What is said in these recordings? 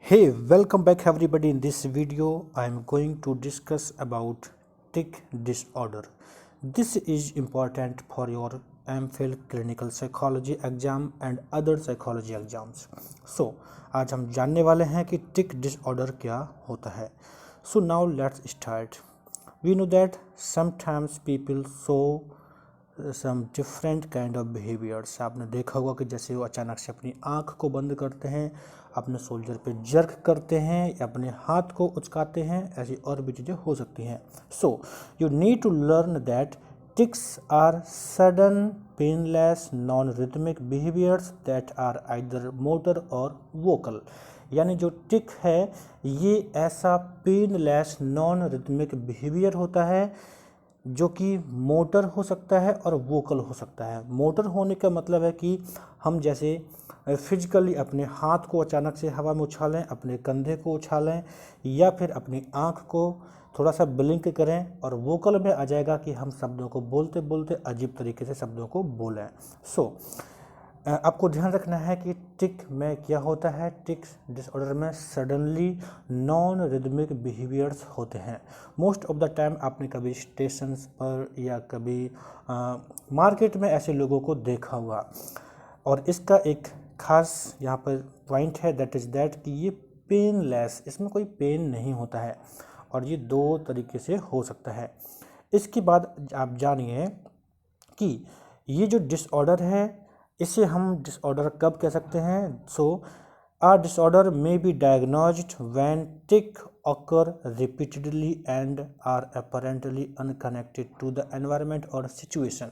Hey, welcome back everybody. In this video, I am going to discuss about tic disorder. This is important for your MPhil clinical psychology exam and other psychology exams. So, आज हम जानने वाले हैं कि tic disorder क्या होता है. So now let's start. We know that sometimes people show some different kind of behaviours. आपने देखा होगा कि जैसे वो अचानक से अपनी आँख को बंद करते हैं, अपने शोल्डर पे जर्क करते हैं या अपने हाथ को उचकाते हैं, ऐसी और भी चीज़ें हो सकती हैं. So you need to learn that tics are sudden painless non rhythmic behaviours that are either motor or vocal. यानी जो टिक है ये ऐसा पेनलेस नॉन रिथमिक बिहेवियर होता है जो कि मोटर हो सकता है और वोकल हो सकता है. मोटर होने का मतलब है कि हम जैसे फिजिकली अपने हाथ को अचानक से हवा में उछालें, अपने कंधे को उछालें या फिर अपनी आँख को थोड़ा सा ब्लिंक करें, और वोकल में आ जाएगा कि हम शब्दों को बोलते बोलते अजीब तरीके से शब्दों को बोलें. सो आपको ध्यान रखना है कि टिक में क्या होता है. टिक डिसऑर्डर में सडनली नॉन रिदमिक बिहेवियर्स होते हैं. मोस्ट ऑफ द टाइम आपने कभी स्टेशंस पर या कभी मार्केट में ऐसे लोगों को देखा हुआ, और इसका एक खास यहाँ पर पॉइंट है, दैट इज़ दैट कि ये पेनलेस, इसमें कोई पेन नहीं होता है और ये दो तरीके से हो सकता है. इसके बाद आप जानिए कि ये जो डिसऑर्डर है इसे हम डिसऑर्डर कब कह सकते हैं. So a disorder may be diagnosed when tic occur repeatedly and are apparently unconnected to the environment or situation.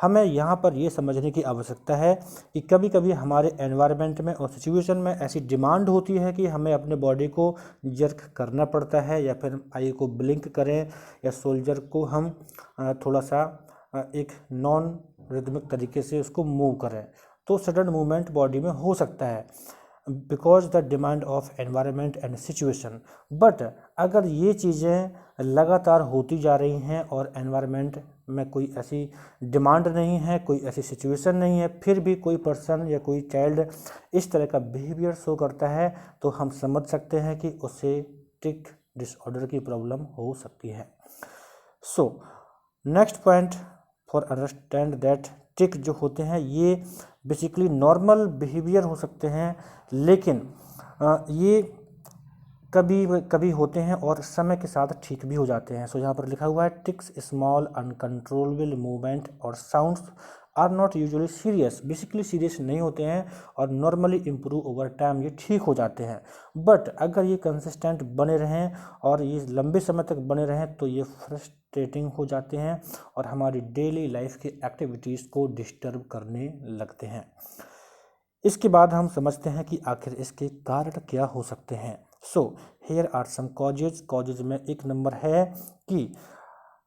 हमें यहाँ पर ये समझने की आवश्यकता है कि कभी कभी हमारे एनवायरनमेंट में और सिचुएशन में ऐसी डिमांड होती है कि हमें अपने बॉडी को जर्क करना पड़ता है, या फिर आई को ब्लिंक करें, या शोल्डर को हम थोड़ा सा एक नॉन रिदमिक तरीके से उसको मूव करें. तो सडन मूवमेंट बॉडी में हो सकता है because the demand of environment and situation. But अगर ये चीज़ें लगातार होती जा रही हैं और एनवायरनमेंट में कोई ऐसी डिमांड नहीं है, कोई ऐसी सिचुएशन नहीं है, फिर भी कोई पर्सन या कोई चाइल्ड इस तरह का बिहेवियर शो करता है, तो हम समझ सकते हैं कि उसे टिक डिसऑर्डर की प्रॉब्लम हो सकती है. So next point for understand that tic जो होते हैं ये बेसिकली नॉर्मल बिहेवियर हो सकते हैं, लेकिन ये कभी कभी होते हैं और समय के साथ ठीक भी हो जाते हैं. सो यहाँ पर लिखा हुआ है tics small uncontrollable movement or sounds are not usually serious. Basically serious नहीं होते हैं और नॉर्मली इम्प्रूव ओवर टाइम ये ठीक हो जाते हैं. बट अगर ये कंसिस्टेंट बने रहें और ये लंबे समय तक बने रहें तो ये फ्रस्ट्रेटिंग हो जाते हैं और हमारी डेली लाइफ की एक्टिविटीज़ को डिस्टर्ब करने लगते हैं. इसके बाद हम समझते हैं कि आखिर इसके कारण क्या हो सकते हैं. So here are some causes. Causes में एक नंबर है कि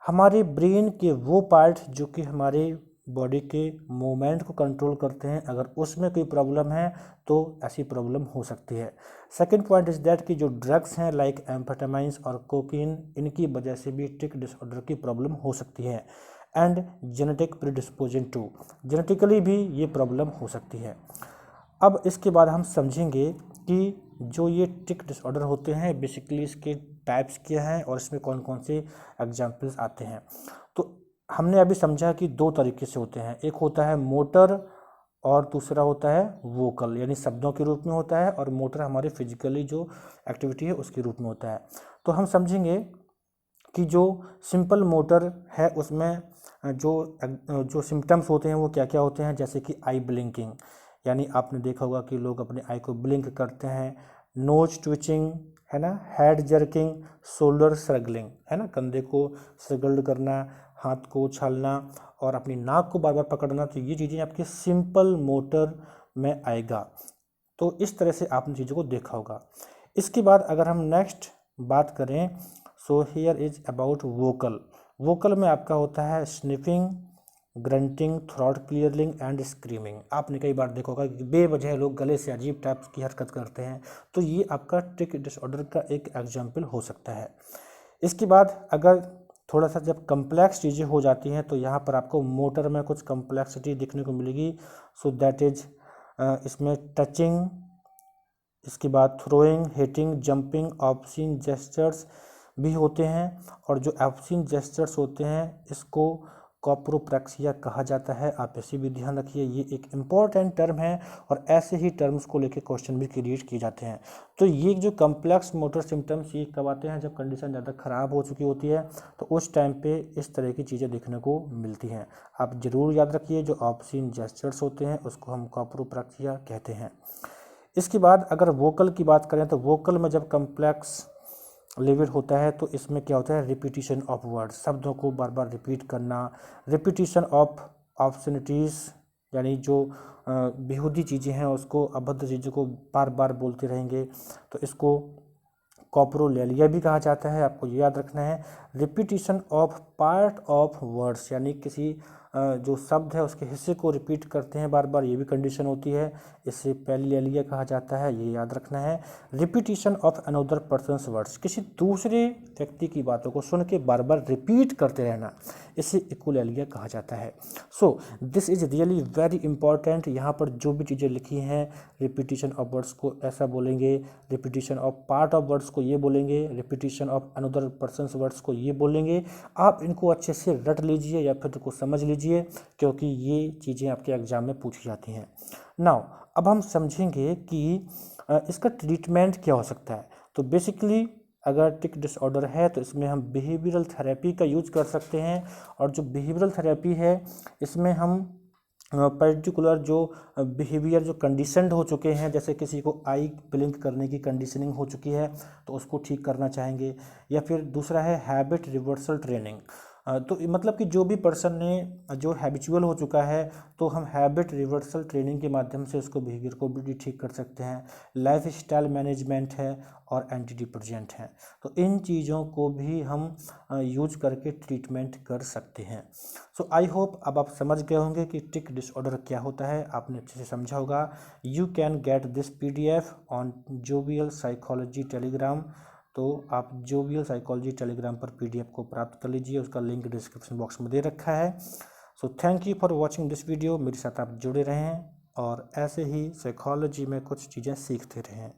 हमारे ब्रेन के वो पार्ट जो कि हमारे बॉडी के मूवमेंट को कंट्रोल करते हैं, अगर उसमें कोई प्रॉब्लम है तो ऐसी प्रॉब्लम हो सकती है. सेकंड पॉइंट इज़ दैट कि जो ड्रग्स हैं लाइक एम्फेटामाइंस और कोकीन, इनकी वजह से भी टिक डिसऑर्डर की प्रॉब्लम हो सकती है. एंड जेनेटिक प्रीडिस्पोजन टू, जेनेटिकली भी ये प्रॉब्लम हो सकती है. अब इसके बाद हम समझेंगे कि जो ये टिक डिसऑर्डर होते हैं बेसिकली इसके टाइप्स क्या हैं और इसमें कौन कौन से एग्जाम्पल्स आते हैं. तो हमने अभी समझा कि दो तरीके से होते हैं, एक होता है मोटर और दूसरा होता है वोकल, यानी शब्दों के रूप में होता है, और मोटर हमारी फिजिकली जो एक्टिविटी है उसके रूप में होता है. तो हम समझेंगे कि जो सिंपल मोटर है उसमें जो सिम्टम्स होते हैं वो क्या क्या होते हैं. जैसे कि आई ब्लिंकिंग, यानी आपने देखा होगा कि लोग अपने आई को ब्लिंक करते हैं. नोज ट्विचिंग है ना, हेड जर्किंग, शोल्डर स्ट्रगलिंग है ना, कंधे को स्ट्रगल्ड करना, हाथ को उछालना और अपनी नाक को बार बार पकड़ना. तो ये चीज़ें आपके सिंपल मोटर में आएगा. तो इस तरह से आपने चीज़ों को देखा होगा. इसके बाद अगर हम नेक्स्ट बात करें, so here is about vocal. Vocal में आपका होता है sniffing, grunting, throat clearing and screaming. आपने कई बार देखा होगा कि बेवजह लोग गले से अजीब टाइप की हरकत करते हैं, तो ये आपका टिक डिसऑर्डर का एक एग्जाम्पल हो सकता है. इसके बाद अगर थोड़ा सा जब कम्प्लेक्स चीज़ें हो जाती हैं तो यहाँ पर आपको मोटर में कुछ कम्प्लेक्सिटी दिखने को मिलेगी. सो दैट इज इसमें टचिंग, इसके बाद throwing, hitting, jumping, obscene gestures भी होते हैं। और जो ऑब्सीन जेस्चर्स होते हैं इसको कॉप्रोप्रैक्सिया कहा जाता है। आप इसे भी ध्यान रखिए, ये एक इम्पॉर्टेंट टर्म है और ऐसे ही टर्म्स को लेकर क्वेश्चन भी क्रिएट किए जाते हैं। तो ये जो कम्प्लेक्स मोटर सिम्टम्स ये कब आते हैं, जब कंडीशन ज़्यादा ख़राब हो चुकी होती है, तो उस टाइम पे इस तरह की चीज़ें देखने को मिलती हैं। आप ज़रूर याद रखिए, जो ऑब्सीन जेस्चर्स होते हैं उसको हम कॉप्रोप्रैक्सिया कहते हैं। इसके बाद अगर वोकल की बात करें तो वोकल में जब कम्प्लेक्स लेवल होता है तो इसमें क्या होता है, रिपीटिशन ऑफ वर्ड, शब्दों को बार बार रिपीट करना, रिपीटिशन ऑफ ऑब्सनिटीज़ यानी जो बेहुदी चीज़ें हैं उसको, अभद्र चीज़ों को बार बार बोलते रहेंगे, तो इसको कॉप्रोलेलिया भी कहा जाता है। आपको ये याद रखना है। Repetition of part of words यानी किसी जो शब्द है उसके हिस्से को रिपीट करते हैं बार बार, ये भी कंडीशन होती है, इसे पैलिलेलिया कहा जाता है, ये याद रखना है। Repetition of another persons words, किसी दूसरे व्यक्ति की बातों को सुन के बार बार रिपीट करते रहना, इसे इकोलेलिया कहा जाता है। So this is really very important. यहाँ पर जो भी चीज़ें लिखी हैं, रिपीटिशन ऑफ वर्ड्स को ऐसा बोलेंगे, repetition of part of words को ये बोलेंगे, repetition of another persons words को ये बोलेंगे। आप इनको अच्छे से रट लीजिए या फिर इनको समझ लीजिए, क्योंकि ये चीज़ें आपके एग्जाम में पूछी जाती हैं। नाउ अब हम समझेंगे कि इसका ट्रीटमेंट क्या हो सकता है। तो बेसिकली अगर टिक डिसऑर्डर है तो इसमें हम बिहेवियरल थेरेपी का यूज कर सकते हैं। और जो बिहेवियरल थेरेपी है इसमें हम पर्टिकुलर जो बिहेवियर जो कंडीशनड हो चुके हैं, जैसे किसी को आई ब्लिंक करने की कंडीशनिंग हो चुकी है तो उसको ठीक करना चाहेंगे। या फिर दूसरा है हैबिट रिवर्सल ट्रेनिंग। तो मतलब कि जो भी पर्सन ने जो हैबिचुअल हो चुका है तो हम हैबिट रिवर्सल ट्रेनिंग के माध्यम से उसको बिहेवियर को भी ठीक कर सकते हैं। लाइफ स्टाइल मैनेजमेंट है और एंटी डिप्रेसेंट हैं, तो इन चीज़ों को भी हम यूज करके ट्रीटमेंट कर सकते हैं। सो आई होप अब आप समझ गए होंगे कि टिक डिसऑर्डर क्या होता है, आपने अच्छे से समझा होगा। You can get this PDF on jovial psychology Telegram. तो आप जोवियल साइकोलॉजी टेलीग्राम पर PDF को प्राप्त कर लीजिए, उसका लिंक डिस्क्रिप्शन बॉक्स में दे रखा है। So thank you for watching this video. मेरे साथ आप जुड़े रहें और ऐसे ही साइकोलॉजी में कुछ चीज़ें सीखते रहें।